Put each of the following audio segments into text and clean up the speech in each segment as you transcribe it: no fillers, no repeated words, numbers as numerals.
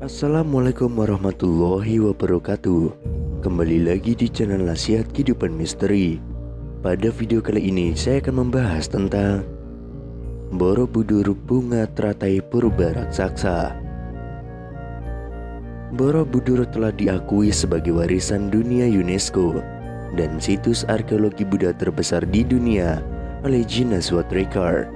Assalamualaikum warahmatullahi wabarakatuh. Kembali lagi di channel Nasihat Kehidupan Misteri. Pada video kali ini saya akan membahas tentang Borobudur Bunga Teratai Purba Raksasa. Borobudur telah diakui sebagai warisan dunia UNESCO dan situs arkeologi Buddha terbesar di dunia oleh Guinness World Record.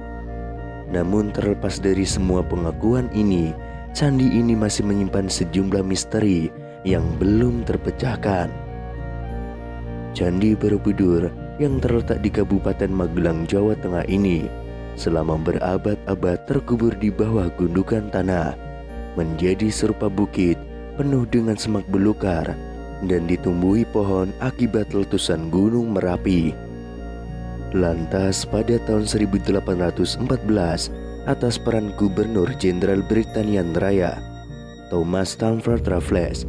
Namun terlepas dari semua pengakuan ini, candi ini masih menyimpan sejumlah misteri yang belum terpecahkan. Candi Borobudur yang terletak di Kabupaten Magelang, Jawa Tengah ini selama berabad-abad terkubur di bawah gundukan tanah, menjadi serupa bukit penuh dengan semak belukar dan ditumbuhi pohon akibat letusan Gunung Merapi. Lantas pada tahun 1814, atas peran Gubernur Jenderal Britania Raya Thomas Stamford Raffles,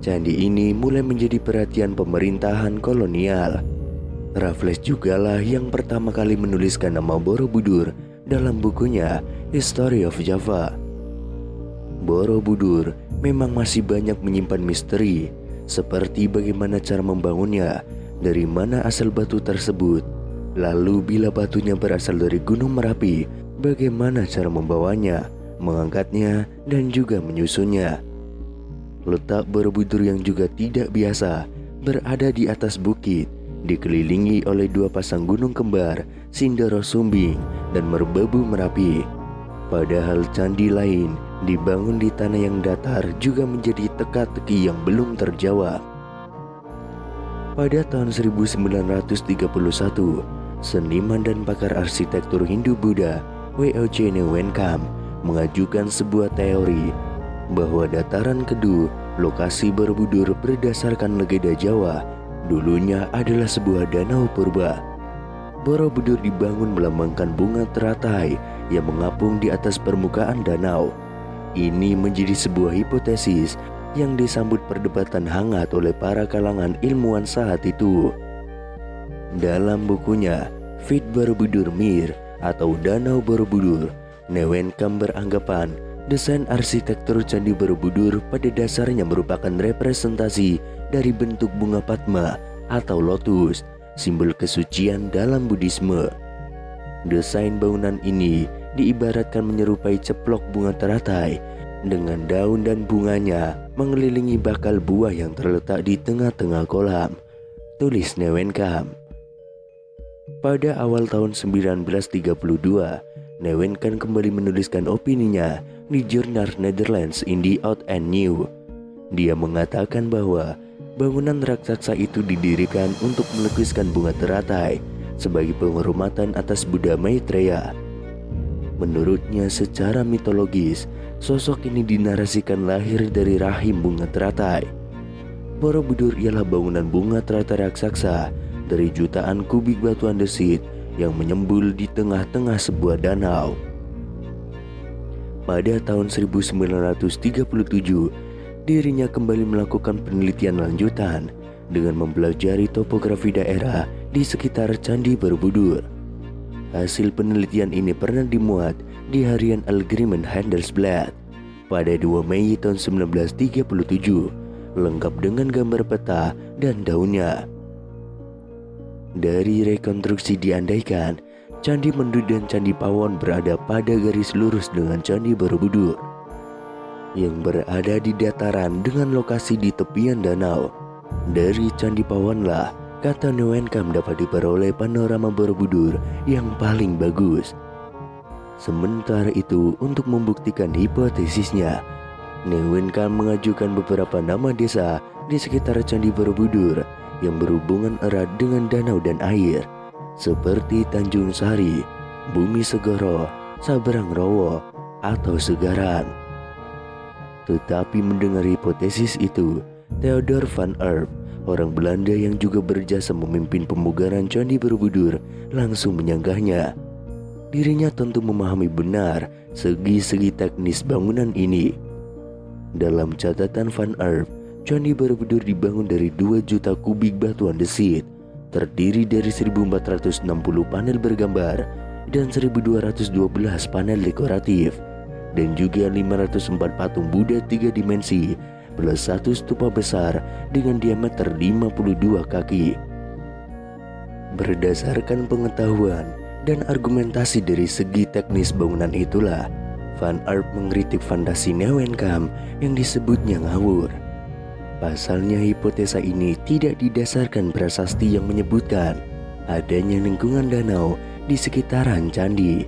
candi ini mulai menjadi perhatian pemerintahan kolonial. Raffles jugalah yang pertama kali menuliskan nama Borobudur dalam bukunya History of Java. Borobudur memang masih banyak menyimpan misteri, seperti bagaimana cara membangunnya, dari mana asal batu tersebut, lalu bila batunya berasal dari Gunung Merapi, bagaimana cara membawanya, mengangkatnya, dan juga menyusunnya. Letak Borobudur yang juga tidak biasa berada di atas bukit, dikelilingi oleh dua pasang gunung kembar, Sindoro Sumbing dan Merbabu Merapi. Padahal candi lain dibangun di tanah yang datar juga menjadi teka-teki yang belum terjawab. Pada tahun 1931, seniman dan pakar arsitektur Hindu-Buddha W.O.J. Newenkam mengajukan sebuah teori bahwa dataran Kedu, lokasi Borobudur berdasarkan legenda Jawa, dulunya adalah sebuah danau purba. Borobudur dibangun melambangkan bunga teratai yang mengapung di atas permukaan danau. Ini menjadi sebuah hipotesis yang disambut perdebatan hangat oleh para kalangan ilmuwan saat itu. Dalam bukunya Fit Borobudur Mir atau Danau Borobudur, Newenkam beranggapan desain arsitektur Candi Borobudur pada dasarnya merupakan representasi dari bentuk bunga Padma atau lotus, simbol kesucian dalam Buddhisme. Desain bangunan ini diibaratkan menyerupai ceplok bunga teratai dengan daun dan bunganya mengelilingi bakal buah yang terletak di tengah-tengah kolam, tulis Newenkam. Pada awal tahun 1932, Newenkam kembali menuliskan opininya di jurnal Netherlands in the Oud and New. Dia mengatakan bahwa bangunan raksasa itu didirikan untuk melukiskan bunga teratai sebagai penghormatan atas Buddha Maitreya. Menurutnya, secara mitologis, sosok ini dinarasikan lahir dari rahim bunga teratai. Borobudur ialah bangunan bunga teratai raksasa dari jutaan kubik batu andesit yang menyembul di tengah-tengah sebuah danau. Pada tahun 1937, dirinya kembali melakukan penelitian lanjutan dengan mempelajari topografi daerah di sekitar Candi Borobudur. Hasil penelitian ini pernah dimuat di harian Algemeen Handelsblad pada 2 Mei tahun 1937, lengkap dengan gambar peta dan daunnya. Dari rekonstruksi diandaikan Candi Mendu dan Candi Pawon berada pada garis lurus dengan Candi Borobudur yang berada di dataran dengan lokasi di tepian danau. Dari Candi Pawonlah, kata Newenkam, dapat diperoleh panorama Borobudur yang paling bagus. Sementara itu, untuk membuktikan hipotesisnya, Newenkam mengajukan beberapa nama desa di sekitar Candi Borobudur yang berhubungan erat dengan danau dan air, seperti Tanjung Sari, Bumi Segoro, Saberang Rowo, atau Segaran. Tetapi mendengar hipotesis itu, Theodor van Erp, orang Belanda yang juga berjasa memimpin pemugaran Candi Borobudur, langsung menyanggahnya. Dirinya tentu memahami benar segi-segi teknis bangunan ini. Dalam catatan van Erp, Candi Borobudur dibangun dari 2 juta kubik batu andesit, terdiri dari 1460 panel bergambar dan 1212 panel dekoratif, dan juga 504 patung Buddha 3 dimensi plus satu stupa besar dengan diameter 52 kaki. Berdasarkan pengetahuan dan argumentasi dari segi teknis bangunan itulah, Van Arp mengkritik fantasi Neuwenkamp yang disebutnya ngawur. Pasalnya hipotesa ini tidak didasarkan prasasti yang menyebutkan adanya lingkungan danau di sekitaran candi.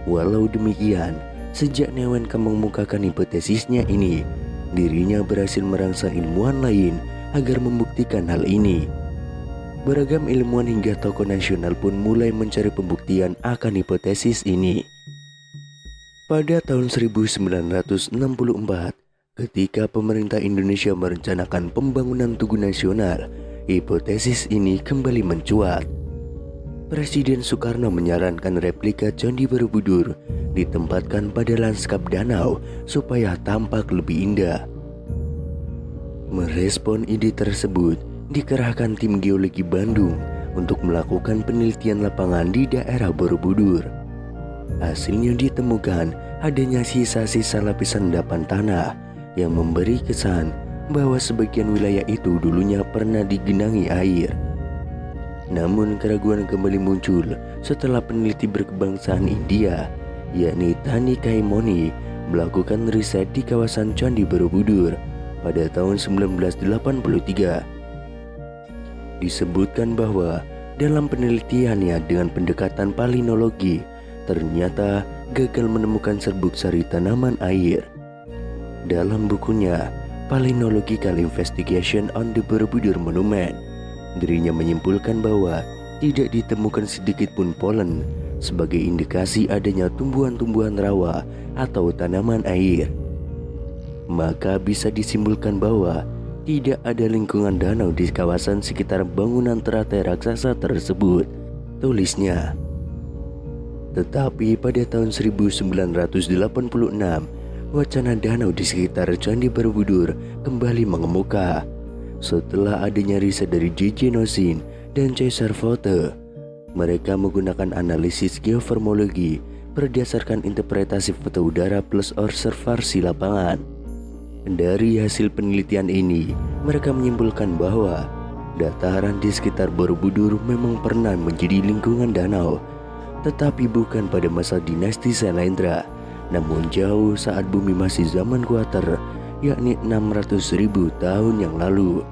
Walau demikian, sejak Neuwenkamp mengemukakan hipotesisnya ini, dirinya berhasil merangsang ilmuwan lain agar membuktikan hal ini. Beragam ilmuwan hingga tokoh nasional pun mulai mencari pembuktian akan hipotesis ini. Pada tahun 1964, ketika pemerintah Indonesia merencanakan pembangunan Tugu Nasional, hipotesis ini kembali mencuat. Presiden Soekarno menyarankan replika Candi Borobudur ditempatkan pada lanskap danau supaya tampak lebih indah. Merespon ide tersebut, dikerahkan tim geologi Bandung untuk melakukan penelitian lapangan di daerah Borobudur. Hasilnya ditemukan adanya sisa-sisa lapisan endapan tanah yang memberi kesan bahwa sebagian wilayah itu dulunya pernah digenangi air. Namun keraguan kembali muncul setelah peneliti berkebangsaan India, yakni Thani Kaimoni, melakukan riset di kawasan Candi Borobudur pada tahun 1983. Disebutkan bahwa dalam penelitiannya dengan pendekatan palinologi, ternyata gagal menemukan serbuk sari tanaman air. Dalam bukunya Palynological Investigation on the Borobudur Monument, dirinya menyimpulkan bahwa tidak ditemukan sedikit pun polen sebagai indikasi adanya tumbuhan-tumbuhan rawa atau tanaman air. Maka bisa disimpulkan bahwa tidak ada lingkungan danau di kawasan sekitar bangunan teratai raksasa tersebut, tulisnya. Tetapi pada tahun 1986, wacana danau di sekitar Candi Borobudur kembali mengemuka setelah adanya riset dari J.J. Nosin dan Cesar Vote. Mereka menggunakan analisis geoformologi berdasarkan interpretasi foto udara plus observasi lapangan. Dari hasil penelitian ini, mereka menyimpulkan bahwa dataran di sekitar Borobudur memang pernah menjadi lingkungan danau, tetapi bukan pada masa dinasti Sailendra, namun jauh saat bumi masih zaman kuater, yakni 600.000 tahun yang lalu.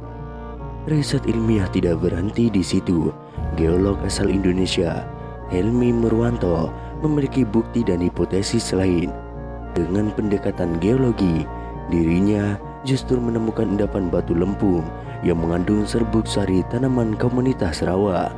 Riset ilmiah tidak berhenti di situ. Geolog asal Indonesia, Helmi Murwanto, memiliki bukti dan hipotesis lain. Dengan pendekatan geologi, dirinya justru menemukan endapan batu lempung yang mengandung serbuk sari tanaman komunitas rawa.